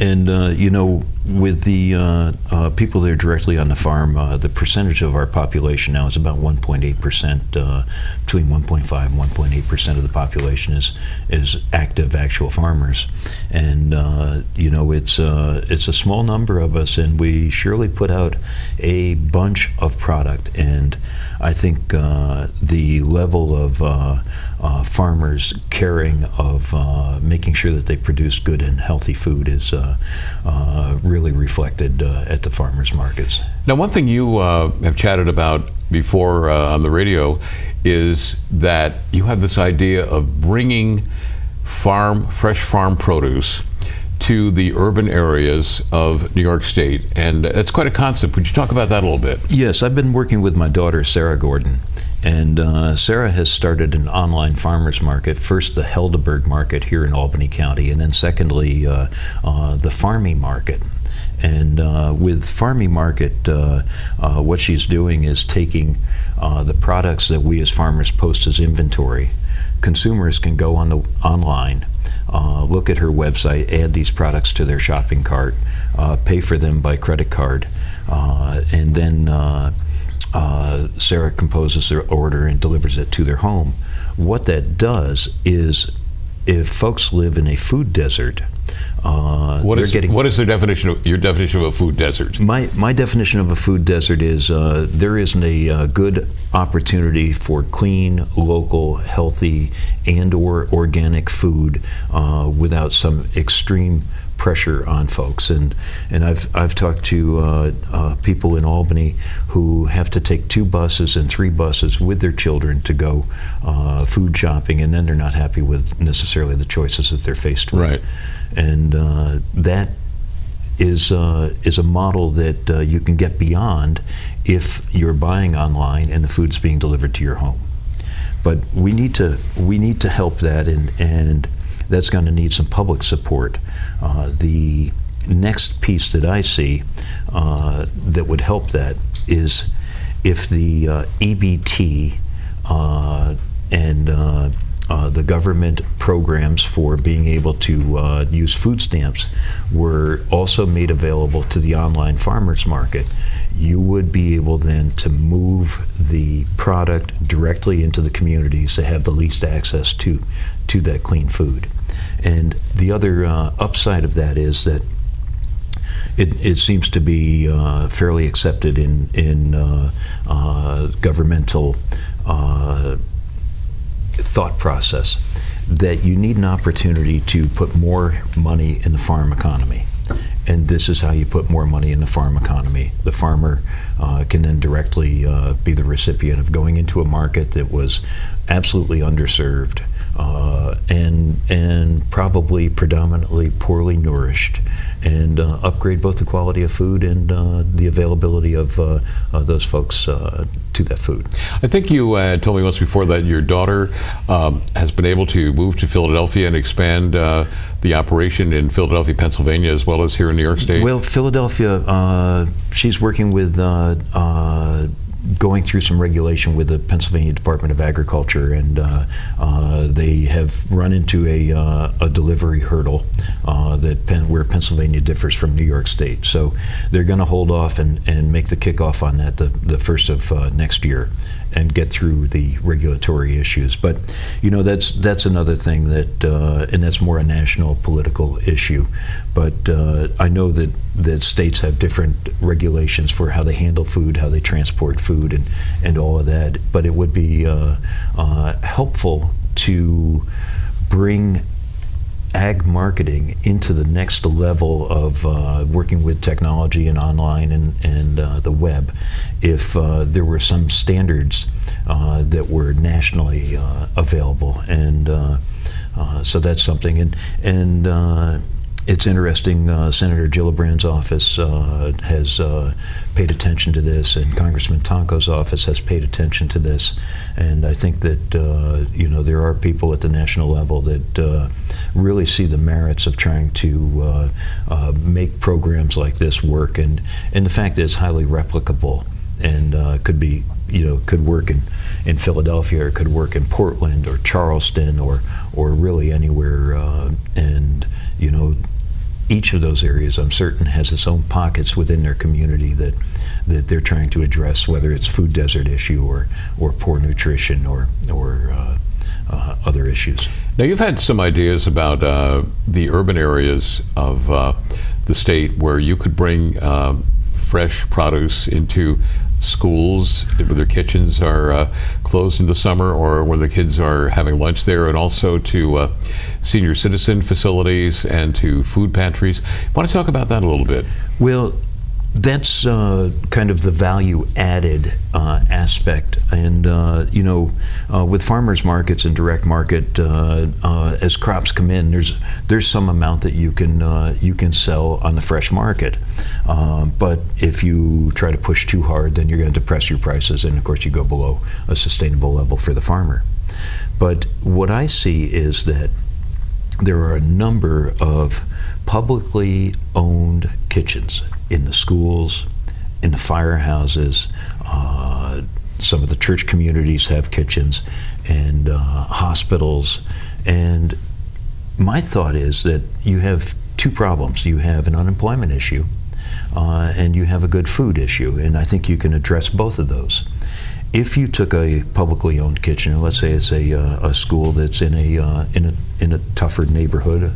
And with the people that are directly on the farm, the percentage of our population now is about 1.8%. Between 1.5 and 1.8% of the population is active, actual farmers, and it's a small number of us, and we surely put out a bunch of product. And I think the level of farmers caring of making sure that they produce good and healthy food is really reflected at the farmers markets. Now, one thing you have chatted about before on the radio is that you have this idea of bringing fresh farm produce to the urban areas of New York State, and it's quite a concept. Would you talk about that a little bit? Yes, I've been working with my daughter, Sarah Gordon, and Sarah has started an online farmers market, first the Helderberg market here in Albany County, and then secondly the Farming Market. And with Farming Market, what she's doing is taking the products that we as farmers post as inventory. Consumers can go online, look at her website, add these products to their shopping cart, pay for them by credit card, and then Sarah composes their order and delivers it to their home. What that does is, if folks live in a food desert, what is your definition of a food desert? My definition of a food desert is there isn't a good opportunity for clean, local, healthy, and/or organic food without some extreme pressure on folks. And I've talked to people in Albany who have to take 2 buses and 3 buses with their children to go food shopping, and then they're not happy with necessarily the choices that they're faced with. Right. And that is a model that you can get beyond if you're buying online and the food's being delivered to your home. But we need to help that, and that's going to need some public support. The next piece that I see that would help that is if the EBT and the government programs for being able to use food stamps were also made available to the online farmers market. You would be able then to move the product directly into the communities that have the least access to that clean food. And the other upside of that is that it seems to be fairly accepted in governmental thought process that you need an opportunity to put more money in the farm economy. And this is how you put more money in the farm economy. The farmer can then directly be the recipient of going into a market that was absolutely underserved and probably predominantly poorly nourished, and upgrade both the quality of food and the availability of those folks to that food. I think you told me once before that your daughter has been able to move to Philadelphia and expand the operation in Philadelphia, Pennsylvania, as well as here in New York State. Well, Philadelphia, she's working with going through some regulation with the Pennsylvania Department of Agriculture, and they have run into a delivery hurdle where Pennsylvania differs from New York State. So they're going to hold off and make the kickoff on that the first of next year, and get through the regulatory issues. But that's another thing that, and that's more a national political issue. But I know that states have different regulations for how they handle food, how they transport food, and all of that. But it would be helpful to bring ag marketing into the next level of working with technology and online and the web, if there were some standards that were nationally available. And so that's something. And it's interesting, Senator Gillibrand's office has paid attention to this, and Congressman Tonko's office has paid attention to this. And I think that there are people at the national level that really see the merits of trying to make programs like this work, and the fact that it's highly replicable and could work in Philadelphia, or could work in Portland or Charleston or really anywhere. And each of those areas, I'm certain, has its own pockets within their community that they're trying to address, whether it's food desert issue or poor nutrition or other issues. Now, you've had some ideas about the urban areas of the state where you could bring fresh produce into schools where their kitchens are closed in the summer, or when the kids are having lunch there, and also to senior citizen facilities and to food pantries. Want to talk about that a little bit? Well, that's kind of the value added aspect, and with farmers markets and direct market, as crops come in, there's some amount that you can sell on the fresh market, but if you try to push too hard, then you're going to depress your prices, and of course you go below a sustainable level for the farmer. But what I see is that there are a number of publicly owned kitchens in the schools, in the firehouses. Some of the church communities have kitchens, and hospitals. And my thought is that you have two problems. You have an unemployment issue, and you have a good food issue, and I think you can address both of those. If you took a publicly owned kitchen, let's say it's a school that's in a tougher neighborhood,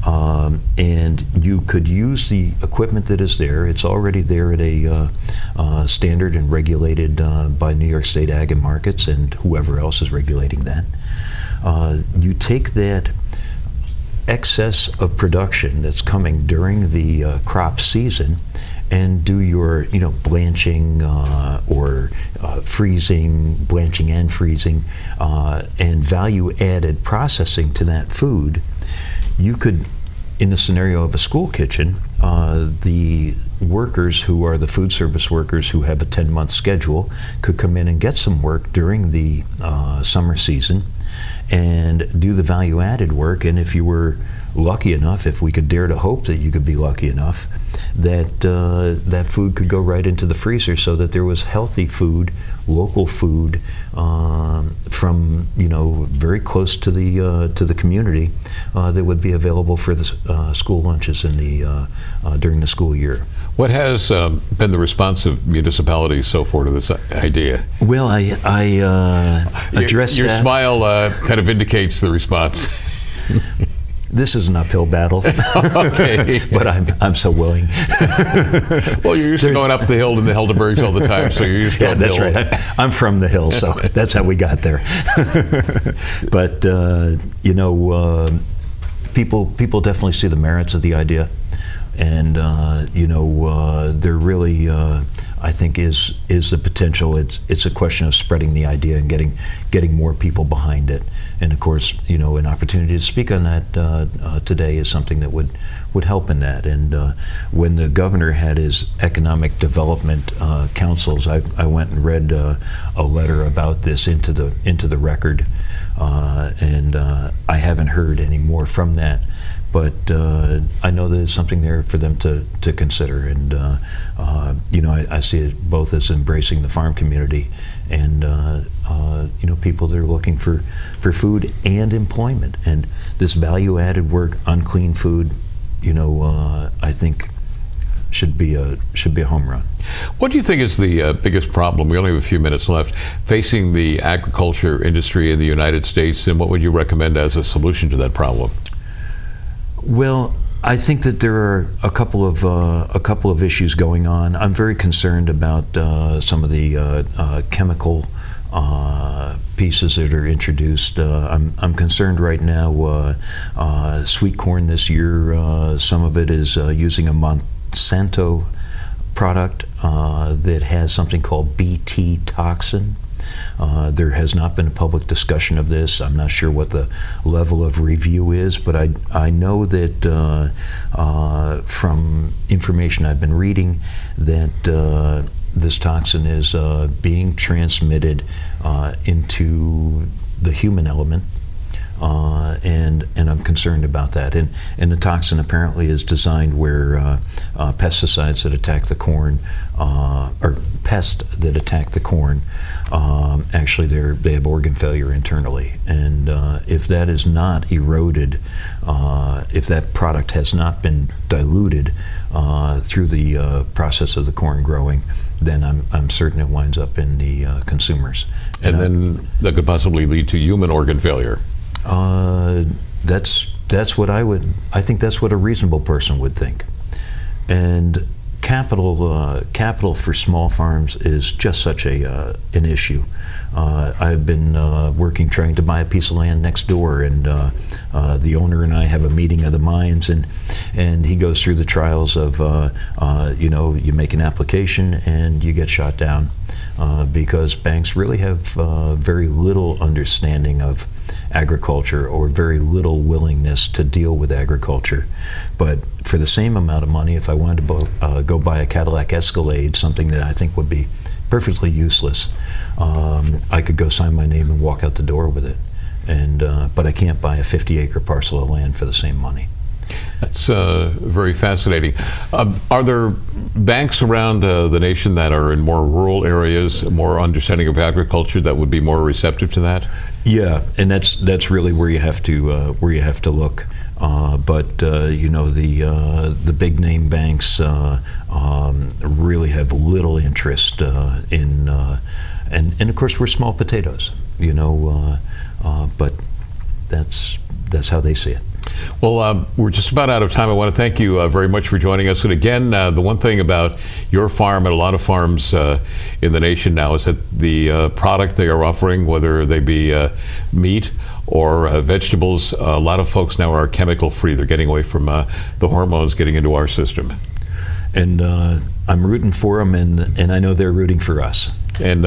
and you could use the equipment that is there. It's already there at a standard and regulated by New York State Ag and Markets and whoever else is regulating that. You take that excess of production that's coming during the crop season and do your blanching or freezing, blanching and freezing, and value-added processing to that food. You could, in the scenario of a school kitchen, the workers who are the food service workers who have a 10-month schedule could come in and get some work during the summer season and do the value-added work. And if you were lucky enough, if we could dare to hope that you could be lucky enough, that that food could go right into the freezer, so that there was healthy food, local food, from very close to the community, that would be available for the school lunches in the during the school year. What has been the response of municipalities so far to this idea? Well, I addressed your that. Smile kind of indicates the response. This is an uphill battle. Okay. But I'm so willing. Well, you're used to going up the hill in the Helderbergs all the time, so you're used to that's right. I'm from the hill, so that's how we got there. But people definitely see the merits of the idea, and there really, I think, is the potential. It's a question of spreading the idea and getting more people behind it. And of course, an opportunity to speak on that today is something that would help in that. And when the governor had his economic development councils, I went and read a letter about this into the record, and I haven't heard any more from that. But I know that it's something there for them to consider, and I see it both as embracing the farm community and people that are looking for food and employment, and this value-added work on clean food. I think should be a home run. What do you think is the biggest problem? We only have a few minutes left, facing the agriculture industry in the United States, and what would you recommend as a solution to that problem? Well, I think that there are a couple of issues going on. I'm very concerned about some of the chemical pieces that are introduced. I'm concerned right now. Sweet corn this year, some of it is using a Monsanto product that has something called Bt toxin. There has not been a public discussion of this. I'm not sure what the level of review is, but I know that from information I've been reading that this toxin is being transmitted into the human element and I'm concerned about that. And the toxin apparently is designed where pesticides that attack the corn, or pests that attack the corn, actually they have organ failure internally. And if that is not eroded, if that product has not been diluted through the process of the corn growing, then I'm certain it winds up in the consumers. And then that could possibly lead to human organ failure. That's what I think that's what a reasonable person would think. And capital for small farms is just such an issue. I've been working trying to buy a piece of land next door, and the owner and I have a meeting of the minds, and he goes through the trials of you make an application and you get shot down because banks really have very little understanding of agriculture, or very little willingness to deal with agriculture. But for the same amount of money, if I wanted to go buy a Cadillac Escalade, something that I think would be perfectly useless, I could go sign my name and walk out the door with it. But I can't buy a 50-acre parcel of land for the same money. That's very fascinating. Are there banks around the nation that are in more rural areas, more understanding of agriculture, that would be more receptive to that? Yeah, and that's really where you have to look. But the big name banks really have little interest in, and of course we're small potatoes, but that's how they see it. Well, we're just about out of time. I want to thank you very much for joining us. And again, the one thing about your farm and a lot of farms in the nation now is that the product they are offering, whether they be meat or vegetables, a lot of folks now are chemical free. They're getting away from the hormones getting into our system. And I'm rooting for them, and I know they're rooting for us. And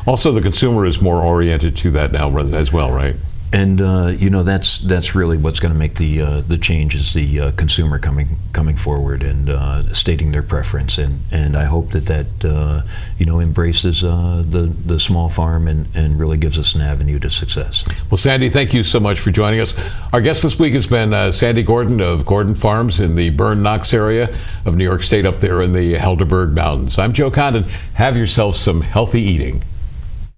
also the consumer is more oriented to that now as well, right? And that's really what's going to make the change, is the consumer coming forward and stating their preference, and I hope that embraces the small farm and really gives us an avenue to success. Well, Sandy, thank you so much for joining us. Our guest this week has been Sandy Gordon of Gordon Farms in the Bern-Knox area of New York State, up there in the Helderberg Mountains. I'm Joe Condon. Have yourself some healthy eating.